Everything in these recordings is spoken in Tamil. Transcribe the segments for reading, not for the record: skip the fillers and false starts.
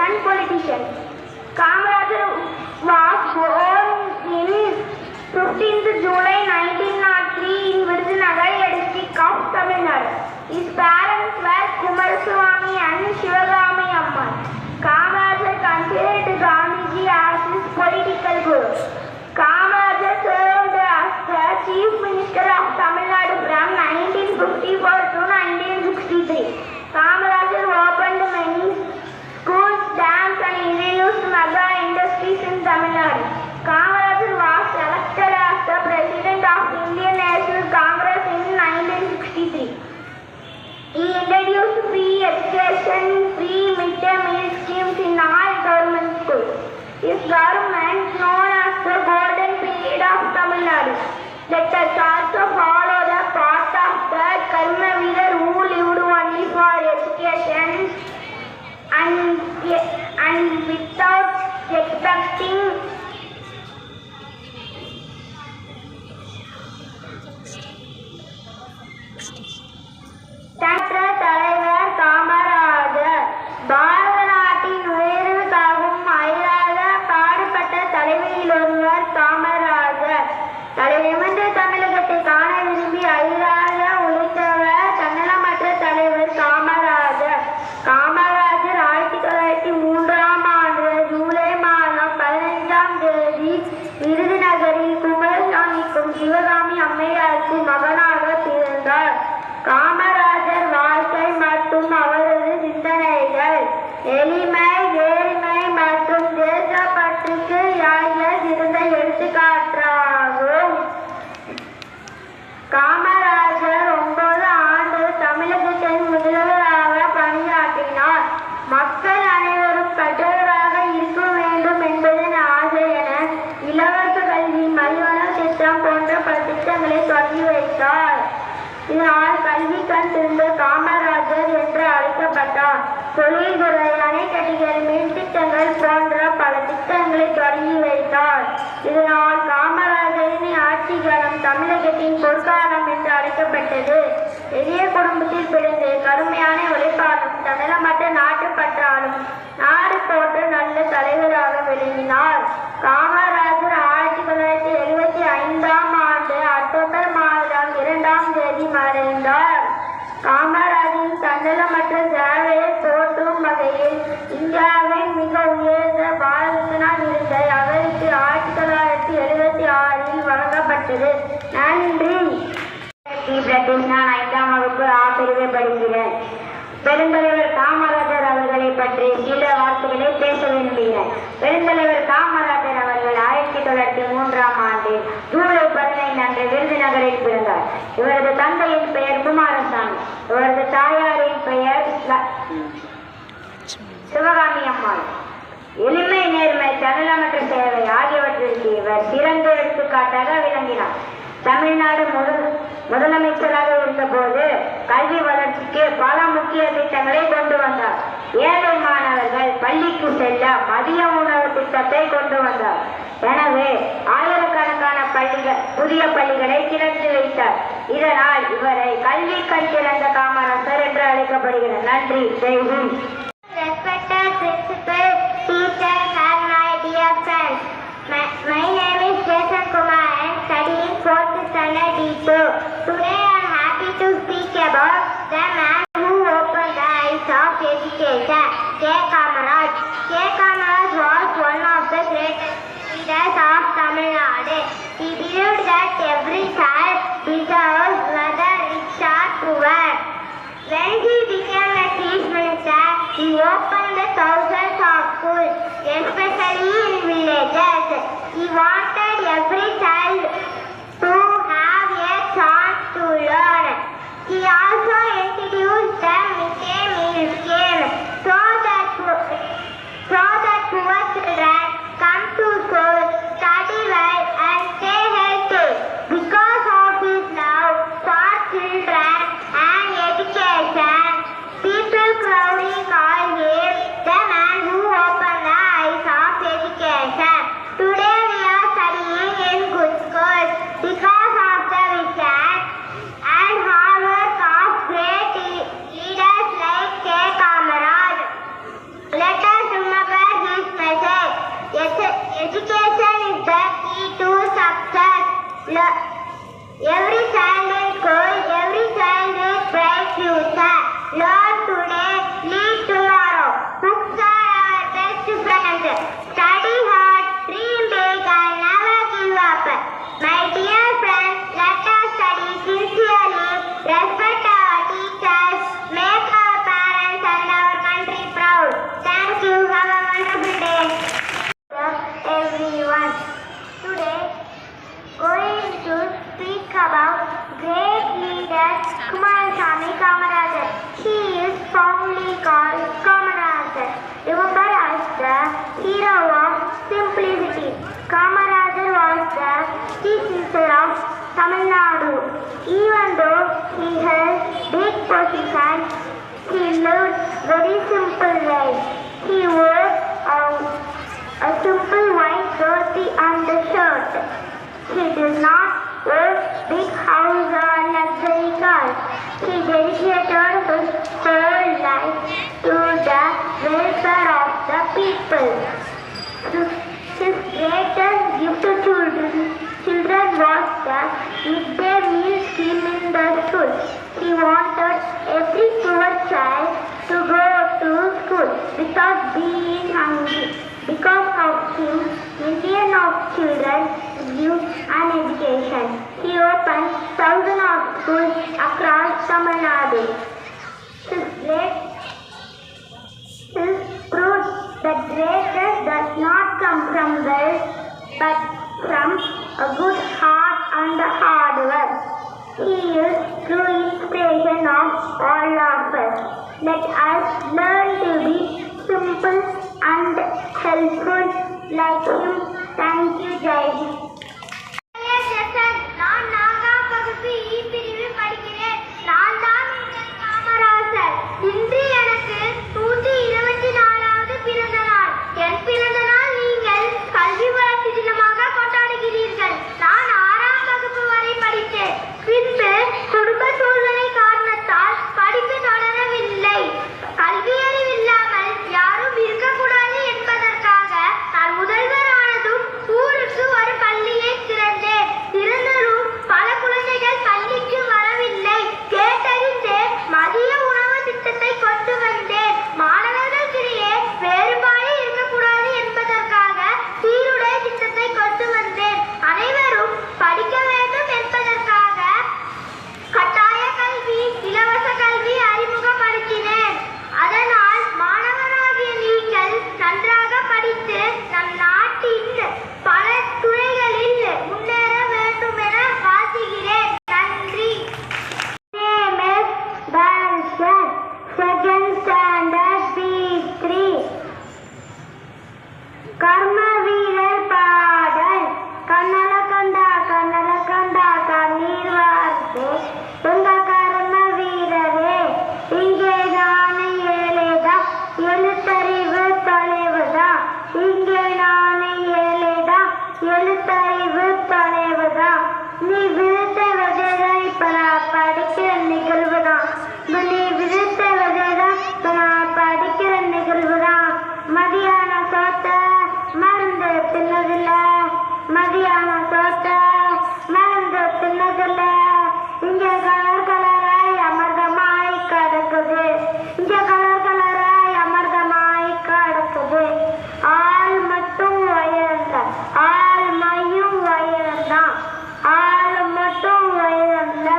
and politician. Kamarajar was born in 15th July 1903 in Virudhunagar district of Tamil Nadu. His parents were Kumaraswamy and Shivagami Ammal. Kamarajar considered Gandhiji as his political guru. Kamarajar served as the Chief Minister of Tamil Nadu from 1954 to 1963. Kamarajar opened many schools, dams and introduced mega industries in Tamil Nadu. Kamarajar was elected as the President of Indian National Congress in 1963. He introduced free education, free midday meal schemes in all government schools. His government, known as the Golden Period of Tamil Nadu, let us also follow the path of the Karmavira who lived only for education and without expecting தலைவர் காமராஜர் பாரத நாட்டின் உயர்வுக்காகவும் அயராத பாடுபட்ட தலைமையில் ஒருவர் காமராஜர். தலைநிமிர்ந்த தமிழகத்தை காண விரும்பி அயராத உழைத்தவர் தன்னலமற்ற தலைவர் காமராஜர். காமராஜர் 1903ஆம் ஆண்டு ஜூலை மாதம் 15ஆம் தேதி விருதுநகரில் குமாரசாமிக்கும் சிவகாமி அம்மையாருக்கும் மகனாக பிறந்தார். காமராஜர் வாழ்க்கை மற்றும் அவரது சிந்தனைகள் எளிமை, நேர்மை மற்றும் தேசப்பற்றுக்கு இருந்த எடுத்துக்காட்டாகும். காமராஜர் 9 ஆண்டு தமிழகத்தின் முதல்வராக பணியாற்றினார். மக்கள் அனைவரும் கற்றவராக இருக்க வேண்டும் என்பதன் ஆசை என இலவச கல்வி, மலிவான திட்டம் போன்ற பல திட்டங்களை தொடங்கி வைத்தார். இதனால் கல்வி கண் திறந்த காமராஜர் என்று அழைக்கப்பட்டார். தொழில்துறை, அணைக்கட்டுகள், மின் திட்டங்கள் போன்ற பல திட்டங்களை தொடங்கி வைத்தார். இதனால் காமராஜரின் ஆட்சி காலம் தமிழகத்தின் பொற்காலம் என்று அழைக்கப்பட்டது. எளிய குடும்பத்தில் பிறந்து கடுமையான உழைப்பாலும் தன்னலமற்ற நாட்டுப்பற்றாலும் நாடு போன்ற நல்ல தலைவராக விளங்கினார். காமராஜர் 1975ஆம் ஆண்டு அக்டோபர் மாதம் 2ஆம் தேதி மறைந்தார். காமராஜரின் தன்னலமற்ற சேவையை போற்றும் வகையில் இந்தியாவின் மிக உயர்ந்த பாரத விருது அவருக்கு 1976இல் வழங்கப்பட்டது. நன்றி. நான் 5ஆம் வகுப்பு ஆசிரியரை படிக்கிறேன். பெருந்தலைவர் காமராஜர் அவர்களை பற்றி சில வார்த்தைகளை பேச விரும்புகிறேன். பெருந்தலைவர் காமராஜர் அவர்கள் 1903ஆம் ஆண்டு ஜூலை 15 அன்று விருதுநகரில் பிறந்தார். இவரது தந்தையின் பெயர் குமாரசாமி, இவரது தாயாரின் பெயர் சிவகாமி அம்மாள். எளிமை, நேர்மை, தன்னலமற்ற சேவை ஆகியவற்றிற்கு இவர் சிறந்த எடுத்துக்காட்டாக விளங்கினார். தமிழ்நாடு முதலமைச்சராக இருந்தபோது கல்வி வளர்ச்சிக்கு பல முக்கிய திட்டங்களை கொண்டு வந்தார். ஏழை மாணவர்கள் பள்ளிக்கு செல்ல மதிய உணவு திட்டத்தை கொண்டு வந்தார். எனவே ஆயிரக்கணக்கான புதிய பள்ளிகளை திறந்து வைத்தார். இதனால் இவரை கல்வி கண் திறந்த காமராஜர் என்று அழைக்கப்படுகிறார். நன்றி. ஜெய்ஹிந்த். Respected principal, teachers and my dear friends, my name is Jason Kumar and studying 4th standard D2. Today I am happy to speak about the man who opened the eyes of education, K. Kamaraj. K. Kamaraj was one of the greatest leaders of Tamil Nadu. He believed that every child deserves, whether rich or poor. When he became a chief minister, he opened thousands of schools, especially in villages. He wanted every child to have a chance to learn. He also introduced the midday meal scheme so that poor children come to school, study well and stay healthy. Because of his love for children and education, people proudly call him the man who opened the eyes of education. Today we are studying in good Every child is gold, every child is bright future. Learn today, lead tomorrow. Books are our best friends. Study hard, dream big and never give up. My dear friends, let us study sincerely, respect our teachers, make our parents and our country proud. Thank you. Have a wonderful day. Everyone. Today, going to speak about great leader Kumarasamy Kamarajar. He is fondly called Kamarajar, remembered as the hero of simplicity. Kamarajar was the chief minister of Tamil Nadu. Even though he held big position, he lived very simple life. He wore a simple white dhoti undershirt. He did not own big house or luxury cars. He dedicated his whole life to the welfare of the people. His greatest gift to children was the midday meal scheme in the school. He wanted every poor child to go to school without being hungry. Because of him, millions of children received an education. He opened thousands of schools across Tamil Nadu. His proved that greatness does not come from wealth, but from a good heart and hard work. He is true inspiration of all of us. Let us learn to be simple and helpful like him. Thank you, Jai Hind. நான் நான்காம் வகுப்பு இ பிரிவு படிக்கிறேன். நான் தான் உங்கள் காமராஜர். இன்று எனக்கு 124வது பிறந்த நாள். என் பிறந்த நாள் நீங்கள் கல்வி வளர்ச்சி தினமாக கொண்டாடுகிறீர்கள். நான் 6ஆம் வகுப்பு வரை படித்தேன். பின்பு குடும்ப சூழ்நிலை காரணத்தால் படிப்பு தொடரவில்லை. கல்வியறிவு இல்லாமல் யாரும் இருக்கக்கூடாது என்பதற்காக நான் முதல்வரானதும் ஊருக்கு ஒரு பள்ளியை திறந்தேன். இருந்ததும் பல குழந்தைகள் பள்ளிக்கு வரவில்லை. கேட்டறிந்தேன். மதிய உணவு திட்டத்தை கொண்டு வந்தேன். மாணவர்களுக்கிடையே வேறுபாடு இருக்கக்கூடாது என்பதற்காக சீருடை திட்டத்தை கொண்டு வந்தேன். அனைவரும் படிக்க வேண்டும் என்பதற்காக கட்டாய கல்வி, இலவச கல்வி அறிமுகப்படுத்தினேன். அதனால் மாணவராகிய நீங்கள் நன்றாக படித்து நம் நாட்டின் பல துறைகளில் முன்னேற வேண்டும் என வாழ்த்துகிறேன். நன்றி. Second standard B3. கர்ம வீரர் பாடல். கண்ணல கண்டா கண்ணீர் வார்த்தை உங்க கர்ம வீரரே. இங்கே நானே ஏழைதா, எழுத்தறிவு தொலைவுதா. இங்கே நானே ஏழைதா, எழுத்தறிவு தொலைவுதா. நீ விழுத்த விதைதான் இப்ப நான் படிக்கிற நிகழ்வுதான். நீ விழுத்த விதைதான் இப்ப நான் படிக்கிற நிகழ்வுதான். மதியான சோத்த மருந்து தின்னதில்ல, மதியான சோத்த மருந்து தின்னதில்ல. இங்க கலர் கலராய் அமிர்தமாய் கிடக்குது, இங்க கலர் கலராய் அமிர்தமாய் கிடக்குது. ஆள் மட்டும் உயர்ந்தான், ஆள் மையும் உயர்ந்தான். ஆள் மட்டும் உயர்ந்த,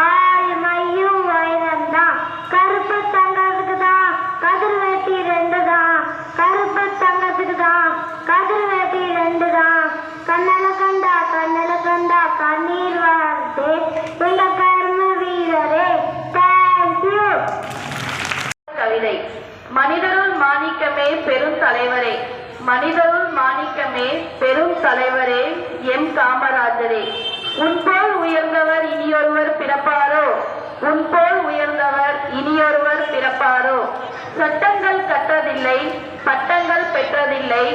ஆள் மையும் உயர்ந்தான். கருப்பு தங்கத்துக்கு தான் கதிர் வேட்டி 2 தான். கருப்பு தங்கத்துக்கு தான் கதிர் வேட்டி 2 தான். கண்ணல கண்டா கண்ணீர் வார்த்தை உங்க கர்ம வீரரே. தேங்க்யூ. கவிதை. மனிதருள் மாணிக்கமே பெரும் தலைவரே, மனிதருள் மாணிக்கமே பெரும் தலைவரே, எம் காமராஜரே. உன்போல் உயர்ந்தவர் இனியொருவர் பிறப்பாரோ, உன்போல் உயர்ந்தவர் இனியொருவர் பிறப்பாரோ. சட்டங்கள் கற்றதில்லை, பட்டங்கள் பெற்றதில்லை,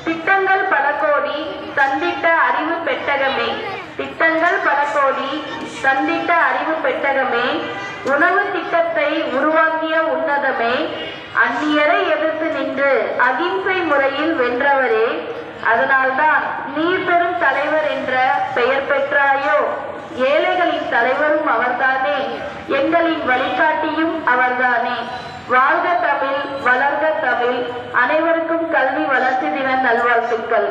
திட்டங்கள் பல கோடி தந்திட்ட அறிவு பெட்டகமே. திட்டங்கள் பல கோடி தந்திட்ட அறிவு பெட்டகமே. உணவு திட்டத்தை உருவாக்கிய உன்னதமே. அந்நியரை எதிர்த்து நின்று அகிம்சை முறையில் வென்றவரே. அதனால்தான் நீ பெரும் தலைவர் என்ற பெயர் பெற்றாயோ. ஏழைகளின் தலைவரும் அவர்தானே, எங்களின் வழிகாட்டியும் அவர்தானே. வாழ்க தமிழ், வளர்க தமிழ். அனைவருக்கும் கல்வி வளர்ச்சி தின நல்வாழ்த்துக்கள்.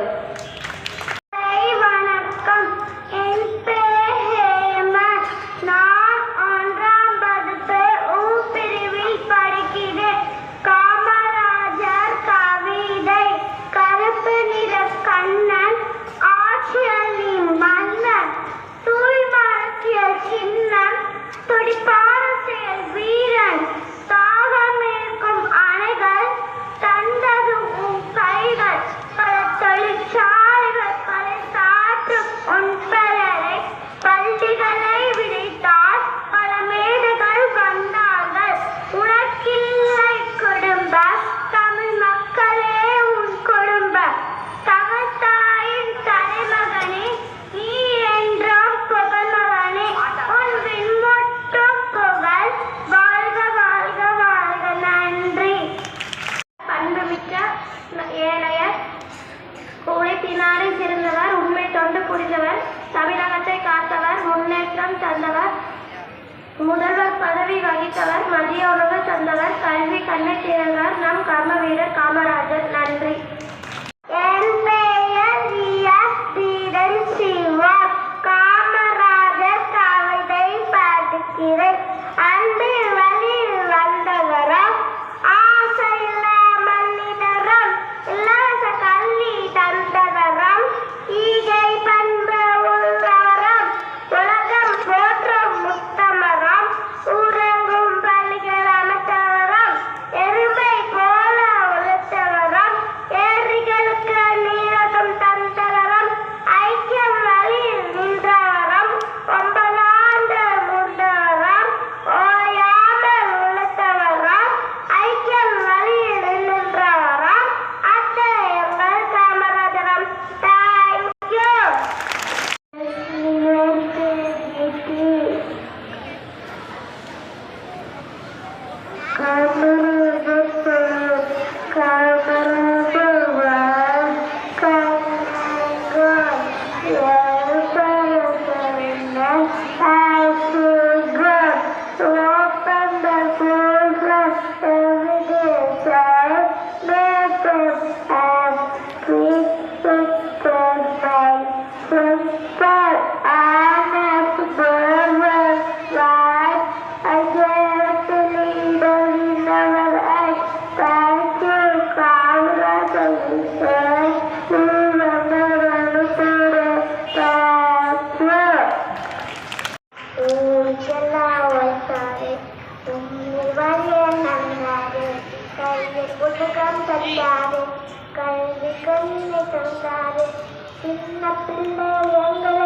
வணக்கம். என் பெயர் ஹேமன். நான் 1ஆம் வகுப்பு உ பிரிவில் படிக்கிறேன். காமராஜர் கவிதை. கருப்பு நிற கண்ணன் ஆட்சியலி மன்னன், தூய்மரத்தியல் சின்னம், துடிப்பான செயல் வீரன், தாகமேற்கும் அணைகள் தந்தது உன் கைகள், பல தொழிற்சாலைகள் பல சாற்றும் உன் பெயரை, பள்ளிகளை விடைத்தால் பல மேடைகள் வந்தார்கள். உனக்கில்லை குடும்பம், தமிழ் மக்களே உன் குடும்பம். தவத்தாயின் தலைமகனே, நீ என்றும் புகழ்மகனே. உன் விண்மொட்டும் புகழ் வாழ்க வாழ்க வாழ்க. நன்றி. பண்புமிக்க ஏழையர், உழைப்பினாலே சிறந்தவர், உண்மை தொண்டு புரிந்தவர், தமிழகத்தை காத்தவர், முன்னேற்றம் தந்தவர், முதல்வர் பதவி வகித்தவர், மதிய உணவு தந்தவர், கல்வி கண்ணை திறந்தவர், நம் கர்ம வீரர் காமராஜர். நன்றி. என் பெயர் தீரன் சிவா. காமராஜர் கவிதை பாடுகிறேன். அன்பில் வழியில் வந்தவரம், ஆசையில்லா மனிதரம், இலவச கல்வி தந்தவரம், ஈகை பண்பு உள்ளவரம், உலகம் போற்றும் முத்தமரம், ஊரங்கும் பள்ளிகள் அமைத்தவரம், எறும்பை போல உழைத்தவரம், ஏரிகளுக்கு நீரகம் தந்தவரம், ஐக்கியம் வழியில் நின்றவரம், 9 ஆண்டு முடிந்தவரம், ஓயாமல் உழைத்தவரம், ஐக்கியம் வழியில் நின்றவரம், அத்தை எங்கள் காமராஜரம். தேங்க்யூ. கல்வி கண்ணை தந்தாரு, சின்ன பிள்ளை எங்களை